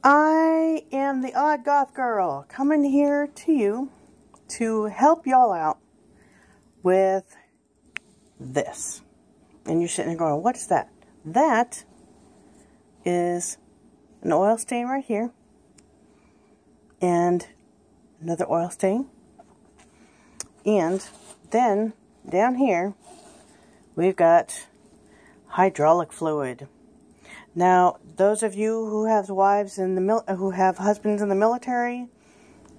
I am the Odd Goth Girl, coming here to you to help y'all out with this. And you're sitting there going, what is that? That is an oil stain right here. And another oil stain. And then down here, we've got hydraulic fluid. Now, those of you who have wives in the who have husbands in the military,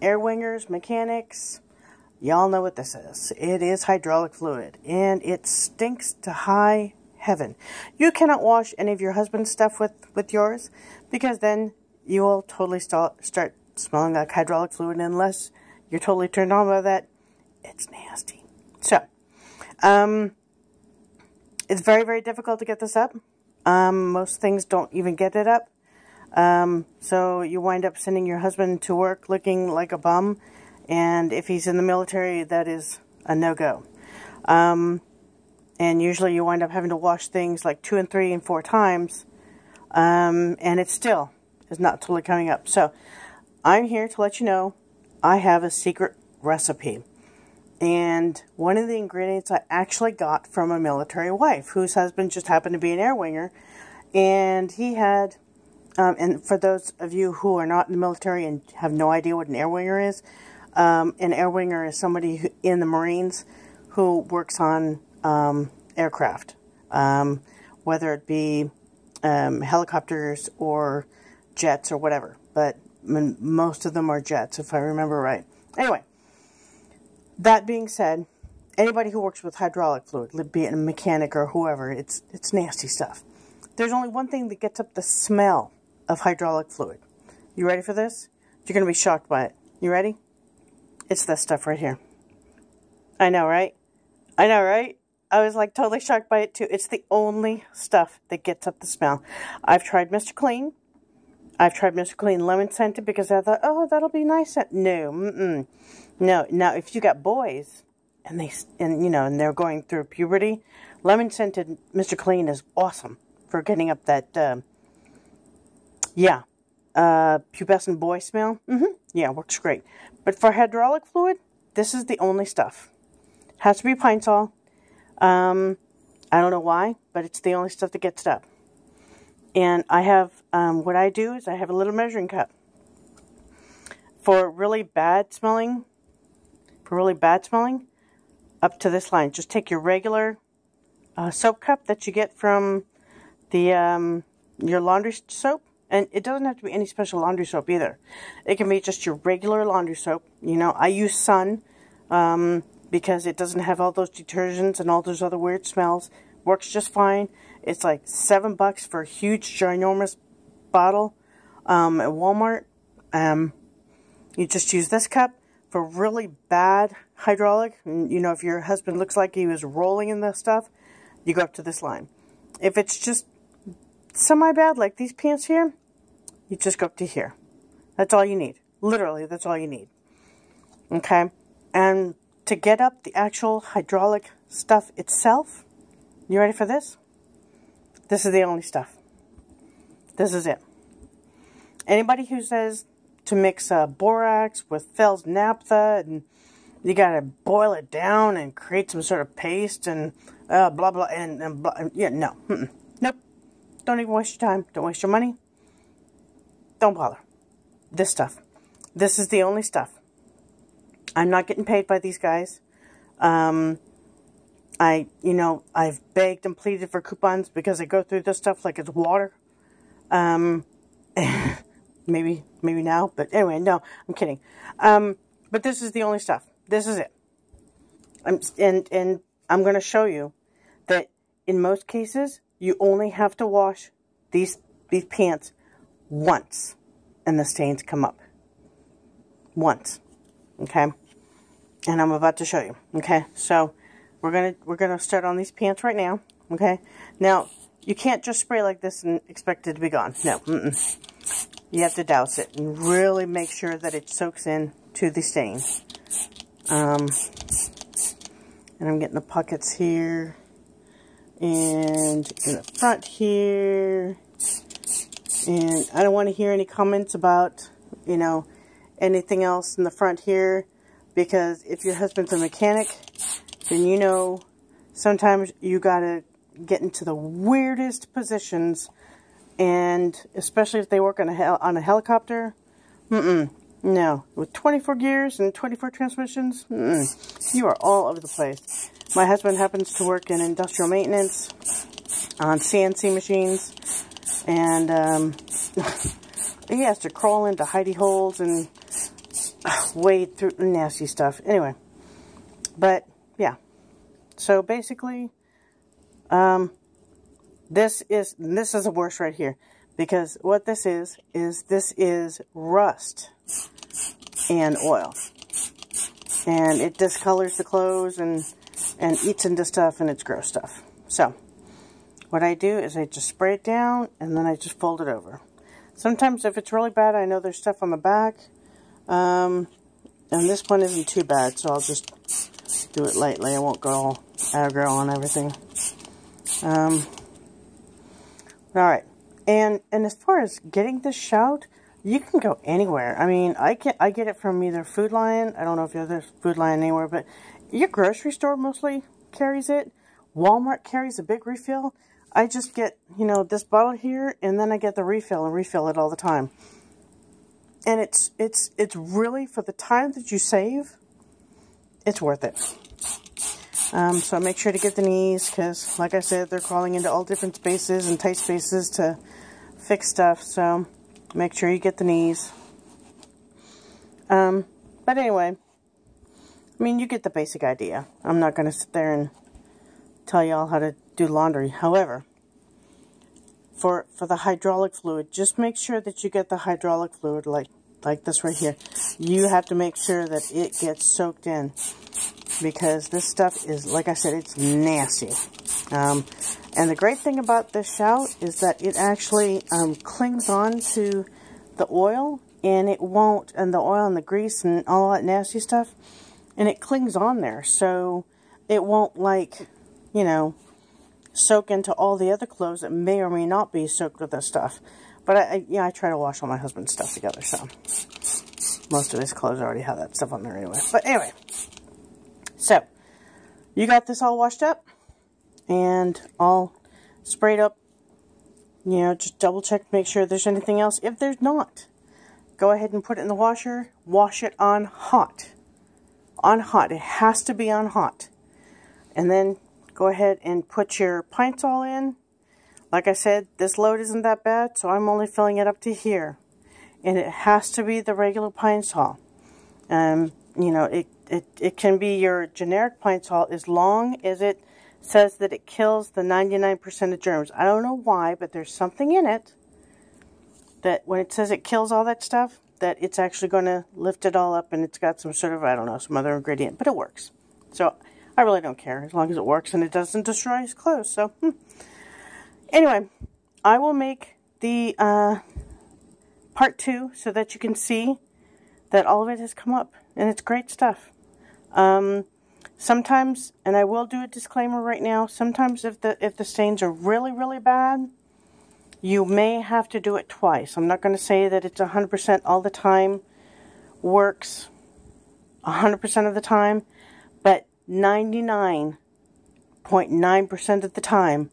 air wingers, mechanics, y'all know what this is. It is hydraulic fluid, and it stinks to high heaven. You cannot wash any of your husband's stuff with yours, because then you will totally start smelling like hydraulic fluid. Unless you're totally turned on by that, it's nasty. So, it's very, very difficult to get this up. Most things don't even get it up. So you wind up sending your husband to work looking like a bum. And if he's in the military, that is a no-go. And usually you wind up having to wash things like 2 and 3 and 4 times. And it still is not totally coming up. So I'm here to let you know I have a secret recipe. And one of the ingredients I actually got from a military wife whose husband just happened to be an air winger. And he had, and for those of you who are not in the military and have no idea what an air winger is, an air winger is somebody who, in the Marines who works on aircraft, whether it be helicopters or jets or whatever. But most of them are jets, if I remember right. Anyway. That being said, anybody who works with hydraulic fluid, be it a mechanic or whoever, it's nasty stuff. There's only one thing that gets up the smell of hydraulic fluid. You ready for this? You're going to be shocked by it. You ready? It's this stuff right here. I know, right? I know, right? I was like totally shocked by it too. It's the only stuff that gets up the smell. I've tried Mr. Clean. I've tried Mr. Clean lemon scented because I thought, oh, that'll be nice. No, no. Now, if you got boys and they're going through puberty, lemon scented Mr. Clean is awesome for getting up that pubescent boy smell. Yeah, works great. But for hydraulic fluid, this is the only stuff. Has to be Pine Sol. I don't know why, but it's the only stuff that gets it up. And I have, what I do is I have a little measuring cup. For really bad smelling, up to this line. Just take your regular soap cup that you get from the your laundry soap. And it doesn't have to be any special laundry soap either. It can be just your regular laundry soap. You know, I use Sun because it doesn't have all those detergents and all those other weird smells. Works just fine. It's like $7 for a huge, ginormous bottle at Walmart. You just use this cup for really bad hydraulic. You know, if your husband looks like he was rolling in this stuff, you go up to this line. If it's just semi-bad, like these pants here, you just go up to here. That's all you need. Literally, that's all you need. Okay? And to get up the actual hydraulic stuff itself, you ready for this? This is the only stuff. This is it. Anybody who says to mix borax with Fells naphtha and you gotta boil it down and create some sort of paste and blah blah and blah, yeah, no, nope. Don't even waste your time. Don't waste your money. Don't bother. This stuff. This is the only stuff. I'm not getting paid by these guys. I've begged and pleaded for coupons because I go through this stuff like it's water. Maybe now, but anyway, no, I'm kidding. But this is the only stuff. This is it. And I'm going to show you that in most cases, you only have to wash these pants once, and the stains come up. Once, okay? And I'm about to show you, okay? So we're gonna start on these pants right now, okay? Now you can't just spray like this and expect it to be gone. No, you have to douse it and really make sure that it soaks in to the stain. And I'm getting the pockets here and in the front here And I don't want to hear any comments about, you know, anything else in the front here, because if your husband's a mechanic, then you know sometimes you gotta get into the weirdest positions, and especially if they work on a helicopter. No, with 24 gears and 24 transmissions, you are all over the place. My husband happens to work in industrial maintenance on CNC machines, and he has to crawl into hidey holes and wade through nasty stuff. Anyway, but yeah, so basically, this is the worst right here, because what this is rust and oil, and it discolors the clothes and eats into stuff, and it's gross stuff. So what I do is I just spray it down, and then I just fold it over. Sometimes if it's really bad, I know there's stuff on the back, and this one isn't too bad, so I'll just do it lightly. I won't go all aggro on everything. Alright, and as far as getting this shout, you can go anywhere. I mean, I get it from either Food Lion. I don't know if there's Food Lion anywhere, but your grocery store mostly carries it. Walmart carries a big refill. I just get, you know, this bottle here, and then I get the refill and refill it all the time. And it's really, for the time that you save, it's worth it. So make sure to get the knees, because like I said, they're crawling into all different spaces and tight spaces to fix stuff. So make sure you get the knees. But anyway, I mean, you get the basic idea. I'm not going to sit there and tell you all how to do laundry. However, for the hydraulic fluid, just make sure that you get the hydraulic fluid like this right here. You have to make sure that it gets soaked in, because this stuff is, like I said, it's nasty. And the great thing about this shout is that it actually clings on to the oil, and it won't, and the oil and the grease and all that nasty stuff, and it clings on there, so it won't, like, you know, soak into all the other clothes that may or may not be soaked with this stuff. But I try to wash all my husband's stuff together, so most of his clothes already have that stuff on there anyway. But anyway, so you got this all washed up and all sprayed up. You know, just double check, make sure there's anything else. If there's not, go ahead and put it in the washer. Wash it on hot. On hot. It has to be on hot. And then go ahead and put your Pine Sol in. Like I said, this load isn't that bad, so I'm only filling it up to here. And it has to be the regular Pine Sol. You know, it can be your generic Pine Sol as long as it says that it kills the 99% of germs. I don't know why, but there's something in it that when it says it kills all that stuff, that it's actually going to lift it all up, and it's got some sort of, I don't know, some other ingredient, but it works. So I really don't care as long as it works and it doesn't destroy his clothes. So anyway, I will make the part 2 so that you can see that all of it has come up, and it's great stuff. Sometimes, and I will do a disclaimer right now, sometimes if the stains are really, really bad, you may have to do it twice. I'm not going to say that it's 100% all the time works 100% of the time, but 99.9% of the time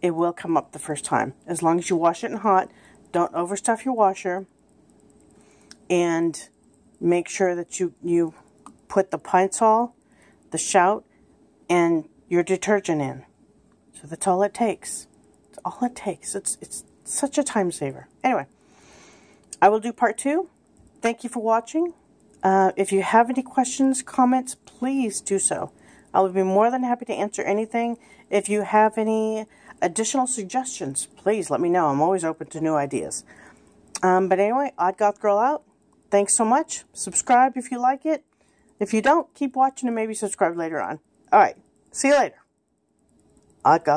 it will come up the first time. As long as you wash it in hot, don't overstuff your washer, and make sure that you put the Pine Sol, the shout, and your detergent in. So that's all it takes. It's all it takes. It's such a time saver. Anyway, I will do part 2. Thank you for watching. If you have any questions, comments, please do so. I will be more than happy to answer anything. If you have any additional suggestions, please let me know. I'm always open to new ideas. But anyway, Odd Goth Girl out. Thanks so much. Subscribe if you like it. If you don't, keep watching and maybe subscribe later on. Alright, see you later. Odd Goth.